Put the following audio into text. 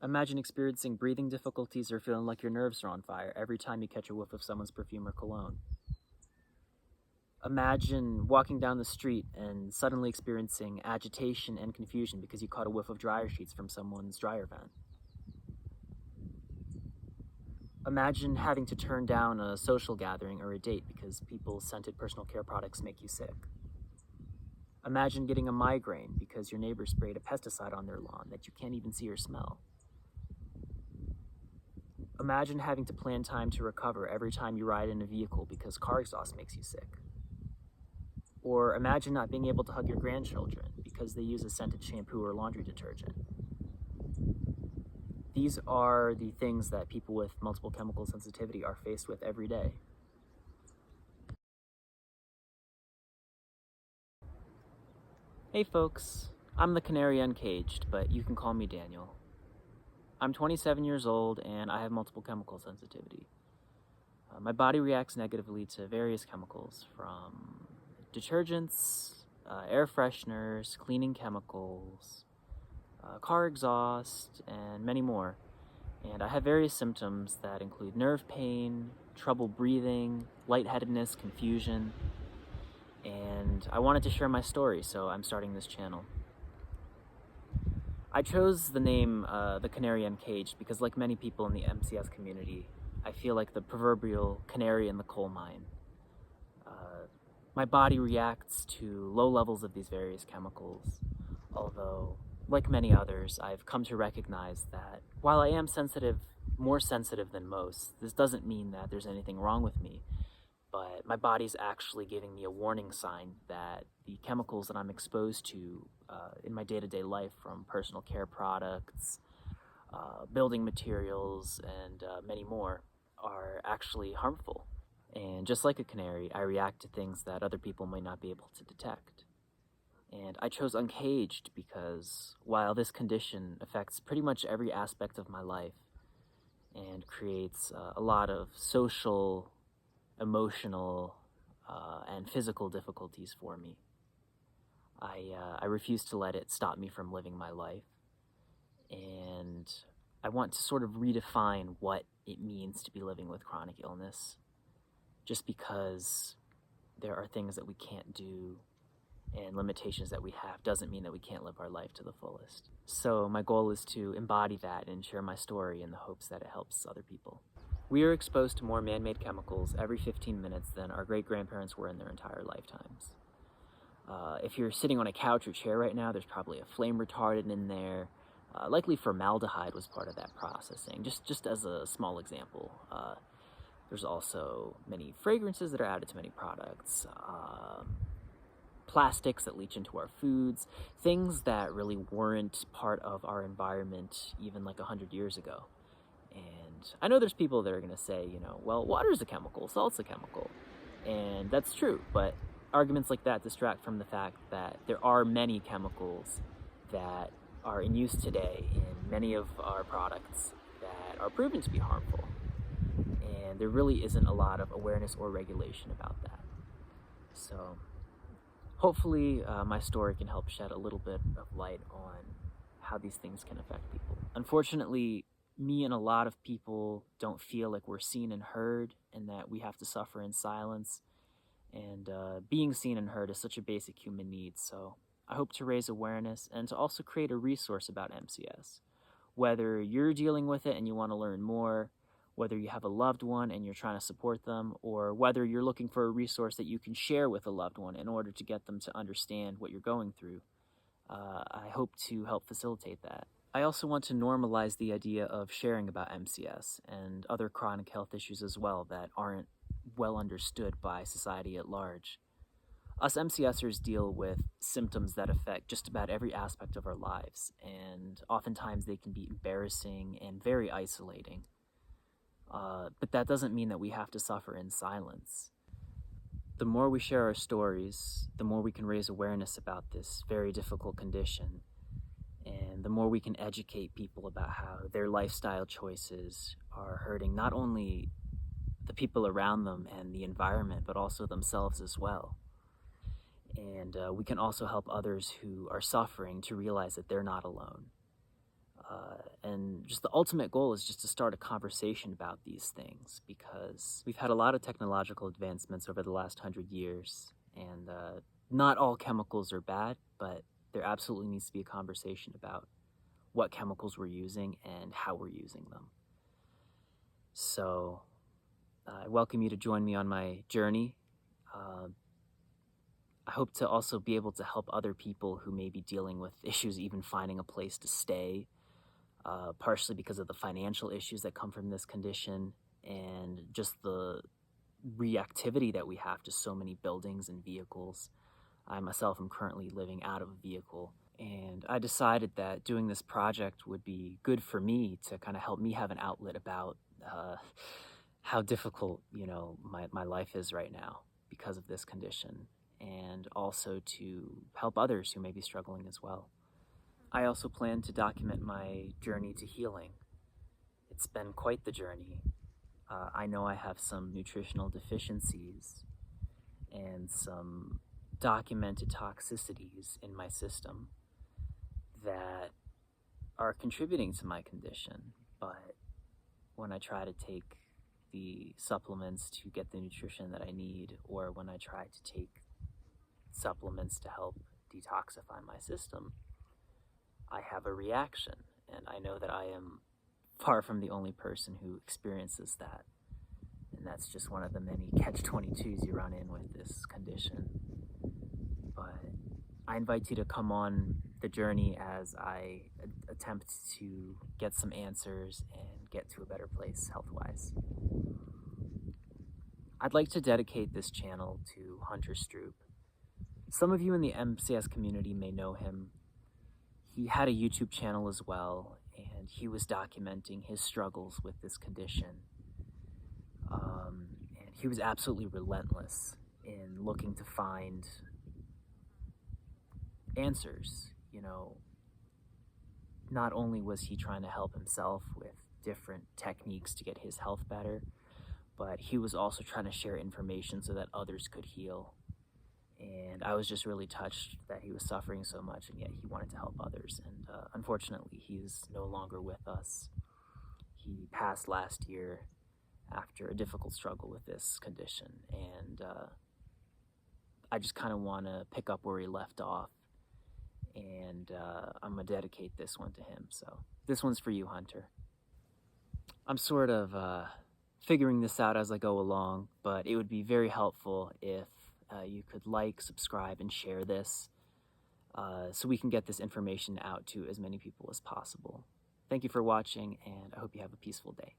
Imagine experiencing breathing difficulties or feeling like your nerves are on fire every time you catch a whiff of someone's perfume or cologne. Imagine walking down the street and suddenly experiencing agitation and confusion because you caught a whiff of dryer sheets from someone's dryer vent. Imagine having to turn down a social gathering or a date because people's scented personal care products make you sick. Imagine getting a migraine because your neighbor sprayed a pesticide on their lawn that you can't even see or smell. Imagine having to plan time to recover every time you ride in a vehicle because car exhaust makes you sick. Or imagine not being able to hug your grandchildren because they use a scented shampoo or laundry detergent. These are the things that people with multiple chemical sensitivity are faced with every day. Hey folks, I'm the Canary Uncaged, but you can call me Daniel. I'm 27 years old and I have multiple chemical sensitivity. My body reacts negatively to various chemicals, from detergents, air fresheners, cleaning chemicals, car exhaust, and many more. And I have various symptoms that include nerve pain, trouble breathing, lightheadedness, confusion, and I wanted to share my story, so I'm starting this channel. I chose the name The Canary Uncaged because, like many people in the MCS community, I feel like the proverbial canary in the coal mine. My body reacts to low levels of these various chemicals, although, like many others, I've come to recognize that while I am more sensitive than most, this doesn't mean that there's anything wrong with me, but my body's actually giving me a warning sign that the chemicals that I'm exposed to in my day-to-day life, from personal care products, building materials, and many more, are actually harmful. And just like a canary, I react to things that other people might not be able to detect. And I chose Uncaged because while this condition affects pretty much every aspect of my life and creates a lot of social, emotional, and physical difficulties for me, I refuse to let it stop me from living my life. And I want to sort of redefine what it means to be living with chronic illness. Just because there are things that we can't do and limitations that we have doesn't mean that we can't live our life to the fullest. So my goal is to embody that and share my story in the hopes that it helps other people. We are exposed to more man-made chemicals every 15 minutes than our great-grandparents were in their entire lifetimes. If you're sitting on a couch or chair right now, there's probably a flame retardant in there. Likely formaldehyde was part of that processing, just as a small example. There's also many fragrances that are added to many products, plastics that leach into our foods, things that really weren't part of our environment even like 100 years ago. And I know there's people that are going to say, well, water's a chemical, salt's a chemical. And that's true, but arguments like that distract from the fact that there are many chemicals that are in use today in many of our products that are proven to be harmful. And there really isn't a lot of awareness or regulation about that. So hopefully my story can help shed a little bit of light on how these things can affect people. Unfortunately, me and a lot of people don't feel like we're seen and heard, and that we have to suffer in silence. And being seen and heard is such a basic human need, so I hope to raise awareness and to also create a resource about MCS. Whether you're dealing with it and you want to learn more, whether you have a loved one and you're trying to support them, or whether you're looking for a resource that you can share with a loved one in order to get them to understand what you're going through, I hope to help facilitate that. I also want to normalize the idea of sharing about MCS and other chronic health issues as well that aren't well understood by society at large. Us MCSers deal with symptoms that affect just about every aspect of our lives, and oftentimes they can be embarrassing and very isolating. But that doesn't mean that we have to suffer in silence. The more we share our stories, the more we can raise awareness about this very difficult condition, and the more we can educate people about how their lifestyle choices are hurting not only the people around them and the environment, but also themselves as well. And we can also help others who are suffering to realize that they're not alone. And just the ultimate goal is just to start a conversation about these things, because we've had a lot of technological advancements over the last 100 years, and not all chemicals are bad, but there absolutely needs to be a conversation about what chemicals we're using and how we're using them. So I welcome you to join me on my journey. I hope to also be able to help other people who may be dealing with issues, even finding a place to stay, partially because of the financial issues that come from this condition and just the reactivity that we have to so many buildings and vehicles. I myself am currently living out of a vehicle, and I decided that doing this project would be good for me to kind of help me have an outlet about how difficult, my life is right now because of this condition, and also to help others who may be struggling as well. I also plan to document my journey to healing. It's been quite the journey. I know I have some nutritional deficiencies and some documented toxicities in my system that are contributing to my condition, but when I try to take the supplements to get the nutrition that I need, or when I try to take supplements to help detoxify my system, I have a reaction, and I know that I am far from the only person who experiences that, and that's just one of the many catch-22s you run in with this condition. But I invite you to come on the journey as I attempt to get some answers and get to a better place health-wise. I'd like to dedicate this channel to Hunter Stroop. Some of you in the MCS community may know him. He had a YouTube channel as well, and he was documenting his struggles with this condition. And he was absolutely relentless in looking to find answers. Not only was he trying to help himself with different techniques to get his health better, but he was also trying to share information so that others could heal. And I was just really touched that he was suffering so much, and yet he wanted to help others. And unfortunately, he's no longer with us. He passed last year after a difficult struggle with this condition. And I just kind of want to pick up where he left off. And I'm going to dedicate this one to him. So this one's for you, Hunter. I'm sort of figuring this out as I go along, but it would be very helpful if you could like, subscribe, and share this so we can get this information out to as many people as possible. Thank you for watching, and I hope you have a peaceful day.